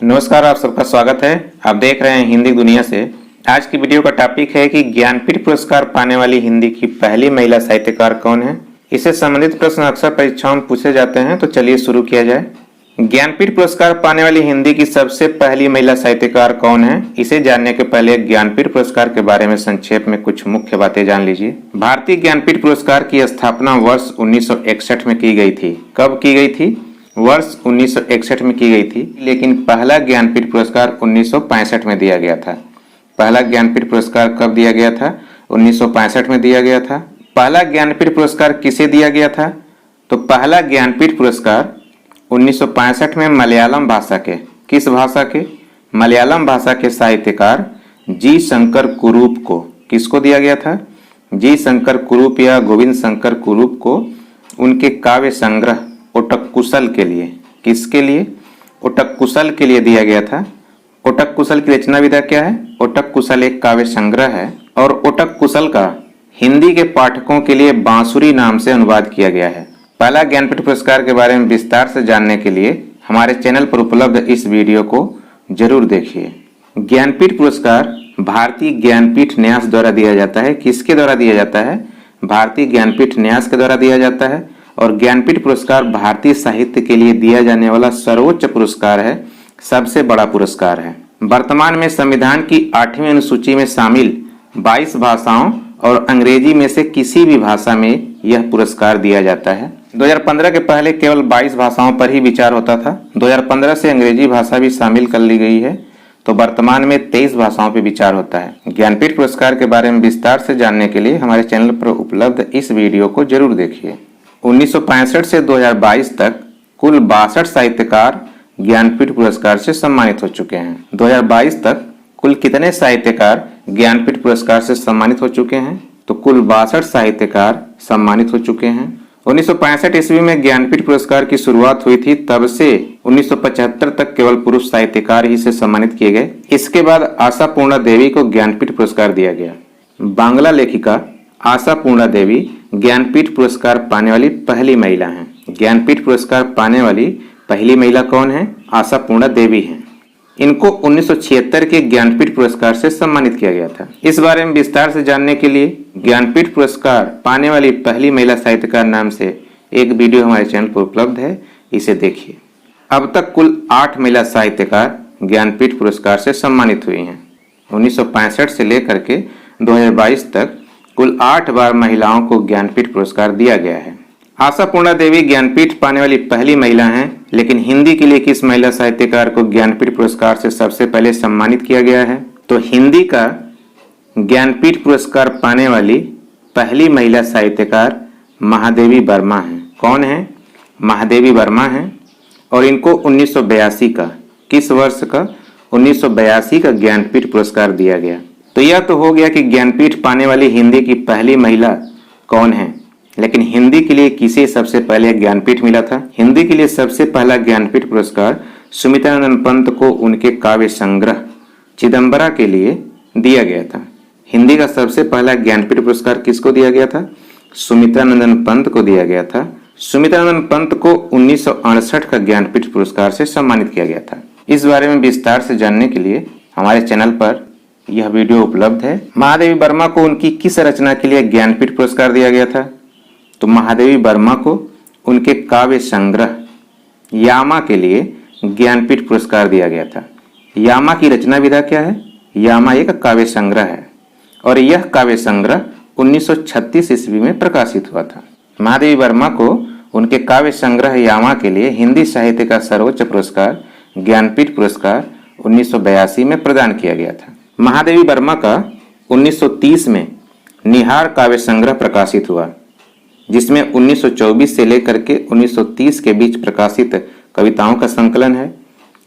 नमस्कार, आप सबका स्वागत है। आप देख रहे हैं हिंदी दुनिया से। आज की वीडियो का टॉपिक है कि ज्ञानपीठ पुरस्कार पाने वाली हिंदी की पहली महिला साहित्यकार कौन है। इससे संबंधित प्रश्न अक्सर परीक्षाओं में पूछे जाते हैं, तो चलिए शुरू किया जाए। ज्ञानपीठ पुरस्कार पाने वाली हिंदी की सबसे पहली महिला साहित्यकार कौन है, इसे जानने के पहले ज्ञानपीठ पुरस्कार के बारे में संक्षेप में कुछ मुख्य बातें जान लीजिए। भारतीय ज्ञानपीठ पुरस्कार की स्थापना वर्ष 1961 में की गई थी। कब की गई थी? वर्ष 1961 में की गई थी, लेकिन पहला ज्ञानपीठ पुरस्कार 1965 में दिया गया था। पहला ज्ञानपीठ पुरस्कार कब दिया गया था? 1965 में दिया गया था। पहला ज्ञानपीठ पुरस्कार किसे दिया गया था? तो पहला ज्ञानपीठ पुरस्कार 1965 में मलयालम भाषा के, किस भाषा के? मलयालम भाषा के साहित्यकार जी शंकर कुरूप को। किसको दिया गया था? जी शंकर कुरूप या गोविंद शंकर कुरूप को उनके काव्य संग्रह ओटक्कुशल के लिए। किसके लिए? ओटक्कुशल के लिए दिया गया था। ओटक्कुशल की रचना विधा क्या है? ओटक्कुशल एक काव्य संग्रह है और ओटक्कुशल का हिंदी के पाठकों के लिए बांसुरी नाम से अनुवाद किया गया है। पहला ज्ञानपीठ पुरस्कार के बारे में विस्तार से जानने के लिए हमारे चैनल पर उपलब्ध इस वीडियो को जरूर देखिए। ज्ञानपीठ पुरस्कार भारतीय ज्ञानपीठ न्यास द्वारा दिया जाता है। किसके द्वारा दिया जाता है? भारतीय ज्ञानपीठ न्यास के द्वारा दिया जाता है। और ज्ञानपीठ पुरस्कार भारतीय साहित्य के लिए दिया जाने वाला सर्वोच्च पुरस्कार है, सबसे बड़ा पुरस्कार है। वर्तमान में संविधान की 8वीं अनुसूची में शामिल 22 भाषाओं और अंग्रेजी में से किसी भी भाषा में यह पुरस्कार दिया जाता है। 2015 के पहले केवल 22 भाषाओं पर ही विचार होता था। 2015 से अंग्रेजी भाषा भी शामिल कर ली गई है, तो वर्तमान में 23 भाषाओं पर विचार होता है। ज्ञानपीठ पुरस्कार के बारे में विस्तार से जानने के लिए हमारे चैनल पर उपलब्ध इस वीडियो को जरूर देखिए। 1965 से 2022 तक कुल 62 साहित्यकार ज्ञानपीठ पुरस्कार से सम्मानित हो चुके हैं। 2022 तक कुल कितने साहित्यकार ज्ञानपीठ पुरस्कार से सम्मानित हो चुके हैं? तो कुल 62 साहित्यकार सम्मानित हो चुके हैं। 1965 ईस्वी में ज्ञानपीठ पुरस्कार की शुरुआत हुई थी, तब से 1975 तक केवल पुरुष साहित्यकार ही से सम्मानित किए गए। इसके बाद आशापूर्णा देवी को ज्ञानपीठ पुरस्कार दिया गया। बांग्ला लेखिका आशापूर्णा देवी ज्ञानपीठ पुरस्कार पाने वाली पहली महिला हैं। ज्ञानपीठ पुरस्कार पाने वाली पहली महिला कौन है? आशापूर्णा देवी हैं। इनको 1976 के ज्ञानपीठ पुरस्कार से सम्मानित किया गया था। इस बारे में विस्तार से जानने के लिए ज्ञानपीठ पुरस्कार पाने वाली पहली महिला साहित्यकार नाम से एक वीडियो हमारे चैनल पर उपलब्ध है, इसे देखिए। अब तक कुल 8 महिला साहित्यकार ज्ञानपीठ पुरस्कार से सम्मानित हुई हैं। 1965 से लेकर के 2022 तक कुल 8 बार महिलाओं को ज्ञानपीठ पुरस्कार दिया गया है। आशापूर्णा देवी ज्ञानपीठ पाने वाली पहली महिला हैं, लेकिन हिंदी के लिए किस महिला साहित्यकार को ज्ञानपीठ पुरस्कार से सबसे पहले सम्मानित किया गया है? तो हिंदी का ज्ञानपीठ पुरस्कार पाने वाली पहली महिला साहित्यकार महादेवी वर्मा हैं। कौन है? महादेवी वर्मा हैं। और इनको 1982 का, किस वर्ष का? 1982 का ज्ञानपीठ पुरस्कार दिया गया। तो यह तो हो गया कि ज्ञानपीठ पाने वाली हिंदी की पहली महिला कौन है, लेकिन हिंदी के लिए किसे सबसे पहले ज्ञानपीठ मिला था? हिंदी के लिए सबसे पहला ज्ञानपीठ पुरस्कार सुमित्रानंदन पंत को उनके काव्य संग्रह चिदंबरा के लिए दिया गया था। हिंदी का सबसे पहला ज्ञानपीठ पुरस्कार किसको दिया गया था? सुमित्रानंदन पंत को दिया गया था। सुमित्रानंदन पंत को 1968 का ज्ञानपीठ पुरस्कार से सम्मानित किया गया था। इस बारे में विस्तार से जानने के लिए हमारे चैनल पर यह वीडियो उपलब्ध है। महादेवी वर्मा को उनकी किस रचना के लिए ज्ञानपीठ पुरस्कार दिया गया था? तो महादेवी वर्मा को उनके काव्य संग्रह यामा के लिए ज्ञानपीठ पुरस्कार दिया गया था। यामा की रचना विधा क्या है? यामा एक काव्य संग्रह है और यह काव्य संग्रह 1936 ईस्वी में प्रकाशित हुआ था। महादेवी वर्मा को उनके काव्य संग्रह यामा के लिए हिंदी साहित्य का सर्वोच्च पुरस्कार ज्ञानपीठ पुरस्कार 1982 में प्रदान किया गया था। महादेवी वर्मा का 1930 में निहार काव्य संग्रह प्रकाशित हुआ, जिसमें 1924 से लेकर के 1930 के बीच प्रकाशित कविताओं का संकलन है।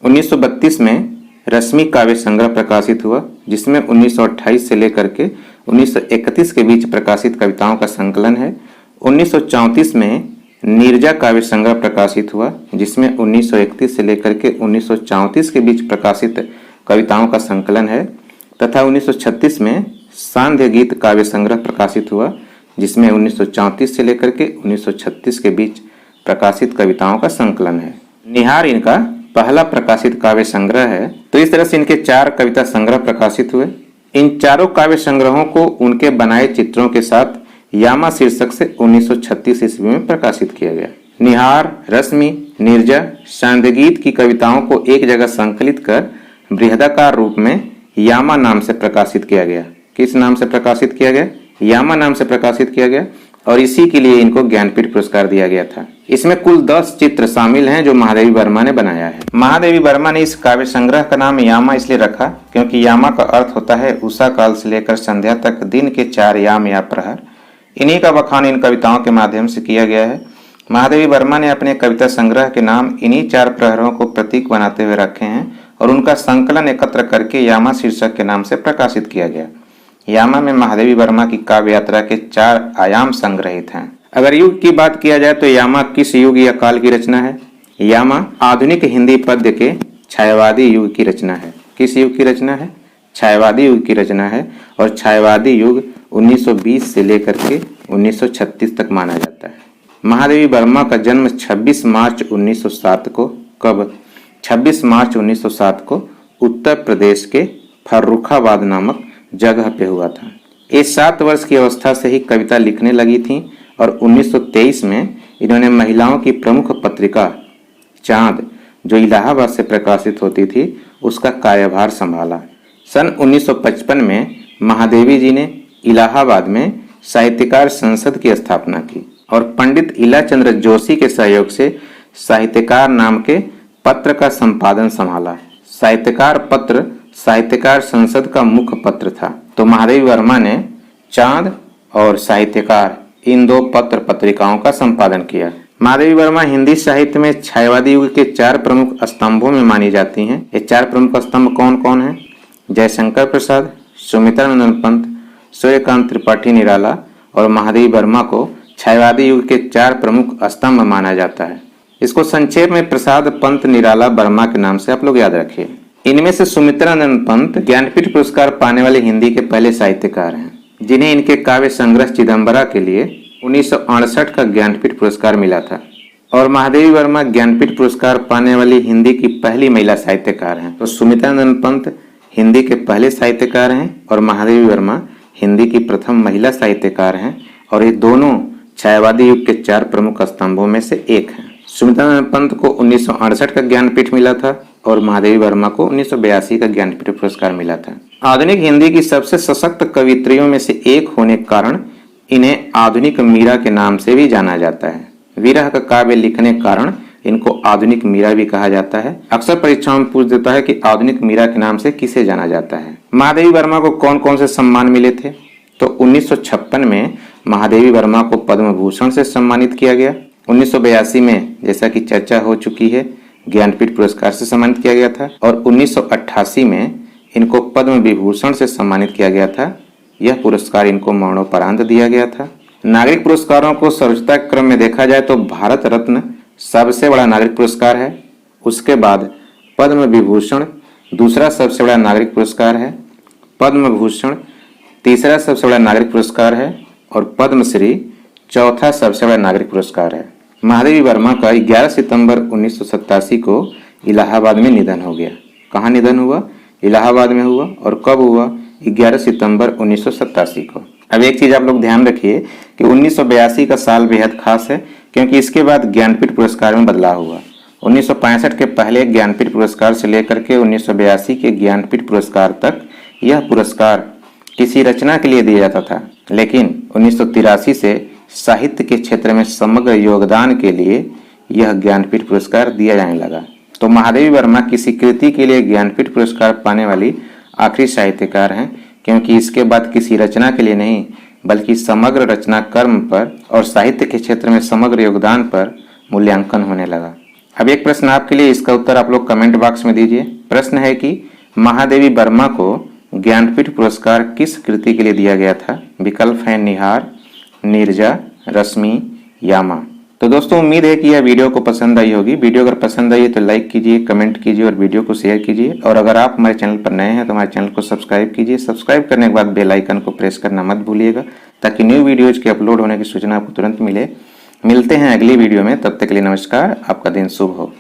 1932 में रश्मि काव्य संग्रह प्रकाशित हुआ, जिसमें 1928 से लेकर के 1931 के बीच प्रकाशित कविताओं का संकलन है। 1934 में नीरजा काव्य संग्रह प्रकाशित हुआ, जिसमें 1931 से लेकर के 1934 के बीच प्रकाशित कविताओं का संकलन है। तथा 1936 में सांध्य गीत काव्य संग्रह प्रकाशित हुआ, जिसमें 1934 से लेकर के 1936 के बीच प्रकाशित कविताओं का संकलन है। निहार इनका पहला प्रकाशित काव्य संग्रह है। तो इस तरह से इनके 4 कविता संग्रह प्रकाशित हुए। इन चारों काव्य संग्रहों को उनके बनाए चित्रों के साथ यामा शीर्षक से 1936 ईस्वी में प्रकाशित किया गया। निहार, रश्मि, नीरजा, सांध्यगीत की कविताओं को एक जगह संकलित कर बृहदाकार रूप में यामा नाम से प्रकाशित किया गया। किस नाम से प्रकाशित किया गया? यामा नाम से प्रकाशित किया गया और इसी के लिए इनको ज्ञानपीठ पुरस्कार दिया गया था। इसमें कुल 10 चित्र शामिल हैं जो महादेवी वर्मा ने बनाया है। महादेवी वर्मा ने इस काव्य संग्रह का नाम यामा इसलिए रखा क्योंकि यामा का अर्थ होता है उषा काल से लेकर संध्या तक दिन के 4 याम या प्रहर। इन्हीं का बखान इन कविताओं के माध्यम से किया गया है। महादेवी वर्मा ने अपने कविता संग्रह के नाम इन्हीं 4 प्रहरों को प्रतीक बनाते हुए रखे हैं और उनका संकलन एकत्र करके यामा शीर्षक के नाम से प्रकाशित किया गया। यामा में महादेवी वर्मा की काव्य यात्रा के 4 आयाम संग्रहित हैं। अगर युग की बात किया जाए तो यामा किस युग या काल की रचना है? यामा आधुनिक हिंदी पद्य के छायावादी युग की रचना है। किस युग की रचना है? छायावादी युग की रचना है और छायावादी युग 1920 से लेकर के 1936 तक माना जाता है। महादेवी वर्मा का जन्म 26 मार्च 1907 को कब? 26 मार्च 1907 को उत्तर प्रदेश के फर्रुखाबाद नामक जगह पे हुआ था। ये 7 वर्ष की अवस्था से ही कविता लिखने लगी थीं और 1923 में इन्होंने महिलाओं की प्रमुख पत्रिका चांद, जो इलाहाबाद से प्रकाशित होती थी, उसका कार्यभार संभाला। सन 1955 में महादेवी जी ने इलाहाबाद में साहित्यकार संसद की स्थापना की और पंडित इलाचंद्र जोशी के सहयोग से साहित्यकार नाम के पत्र का संपादन संभाला। साहित्यकार पत्र साहित्यकार संसद का मुख्य पत्र था। तो महादेवी वर्मा ने चांद और साहित्यकार इन 2 पत्र पत्रिकाओं का संपादन किया। महादेवी वर्मा हिंदी साहित्य में छायावादी युग के 4 प्रमुख स्तंभों में मानी जाती हैं। ये 4 प्रमुख स्तंभ कौन कौन हैं? जयशंकर प्रसाद, सुमित्रानंदन पंत, सूर्यकांत त्रिपाठी निराला और महादेवी वर्मा को छायावादी युग के 4 प्रमुख स्तंभ माना जाता है। इसको संक्षेप में प्रसाद, पंत, निराला, वर्मा के नाम से आप लोग याद रखिए। इनमें से सुमित्रानंद पंत ज्ञानपीठ पुरस्कार पाने वाले हिंदी के पहले साहित्यकार हैं, जिन्हें इनके काव्य संग्रह चिदंबरा के लिए 1968 का ज्ञानपीठ पुरस्कार मिला था। और महादेवी वर्मा ज्ञानपीठ पुरस्कार पाने वाली हिंदी की पहली महिला साहित्यकार हैं। तो सुमित्रानंद पंत हिंदी के पहले साहित्यकार हैं और महादेवी वर्मा हिंदी की प्रथम महिला साहित्यकार हैं और ये दोनों छायावादी युग के 4 प्रमुख स्तंभों में से एक हैं। सुमित्रानंद पंत को 1968 का ज्ञानपीठ मिला था और महादेवी वर्मा को 1982 का ज्ञानपीठ पुरस्कार मिला था। आधुनिक हिंदी की सबसे सशक्त कवित्रियों में से एक होने के कारण इन्हें आधुनिक मीरा के नाम से भी जाना जाता है। विरह का काव्य लिखने के कारण इनको आधुनिक मीरा भी कहा जाता है। अक्सर परीक्षाओं में पूछ देता है कि आधुनिक मीरा के नाम से किसे जाना जाता है। महादेवी वर्मा को कौन कौन से सम्मान मिले थे? तो 1956 में महादेवी वर्मा को पद्म भूषण से सम्मानित किया गया। 1982 में, जैसा कि चर्चा हो चुकी है, ज्ञानपीठ पुरस्कार से सम्मानित किया गया था और 1988 में इनको पद्म विभूषण से सम्मानित किया गया था। यह पुरस्कार इनको मरणोपरांत दिया गया था। नागरिक पुरस्कारों को सर्वोच्चता क्रम में देखा जाए तो भारत रत्न सबसे बड़ा नागरिक पुरस्कार है। उसके बाद पद्म विभूषण दूसरा सबसे बड़ा नागरिक पुरस्कार है, पद्म भूषण तीसरा सबसे बड़ा नागरिक पुरस्कार है और पद्मश्री चौथा सबसे बड़ा नागरिक पुरस्कार है। महादेवी वर्मा का 11 सितंबर 1987 को इलाहाबाद में निधन हो गया। कहाँ निधन हुआ? इलाहाबाद में हुआ। और कब हुआ? 11 सितंबर 1987 को। अब एक चीज आप लोग ध्यान रखिए कि 1982 का साल बेहद खास है क्योंकि इसके बाद ज्ञानपीठ पुरस्कार में बदलाव हुआ। 1965 के पहले ज्ञानपीठ पुरस्कार से लेकर के 1982 के ज्ञानपीठ पुरस्कार तक यह पुरस्कार किसी रचना के लिए दिया जाता था, लेकिन 1983 से साहित्य के क्षेत्र में समग्र योगदान के लिए यह ज्ञानपीठ पुरस्कार दिया जाने लगा। तो महादेवी वर्मा किसी कृति के लिए ज्ञानपीठ पुरस्कार पाने वाली आखिरी साहित्यकार हैं, क्योंकि इसके बाद किसी रचना के लिए नहीं बल्कि समग्र रचना कर्म पर और साहित्य के क्षेत्र में समग्र योगदान पर मूल्यांकन होने लगा। अब एक प्रश्न आपके लिए, इसका उत्तर आप लोग कमेंट बॉक्स में दीजिए। प्रश्न है कि महादेवी वर्मा को ज्ञानपीठ पुरस्कार किस कृति के लिए दिया गया था? विकल्प है निहार, नीरजा, रश्मि, यामा। तो दोस्तों उम्मीद है कि यह वीडियो को पसंद आई होगी। वीडियो अगर पसंद आई है तो लाइक कीजिए, कमेंट कीजिए और वीडियो को शेयर कीजिए। और अगर आप हमारे चैनल पर नए हैं तो हमारे चैनल को सब्सक्राइब कीजिए। सब्सक्राइब करने के बाद बेल आइकन को प्रेस करना मत भूलिएगा ताकि न्यू वीडियोज के अपलोड होने की सूचना आपको तुरंत मिले। मिलते हैं अगली वीडियो में, तब तक के लिए नमस्कार। आपका दिन शुभ हो।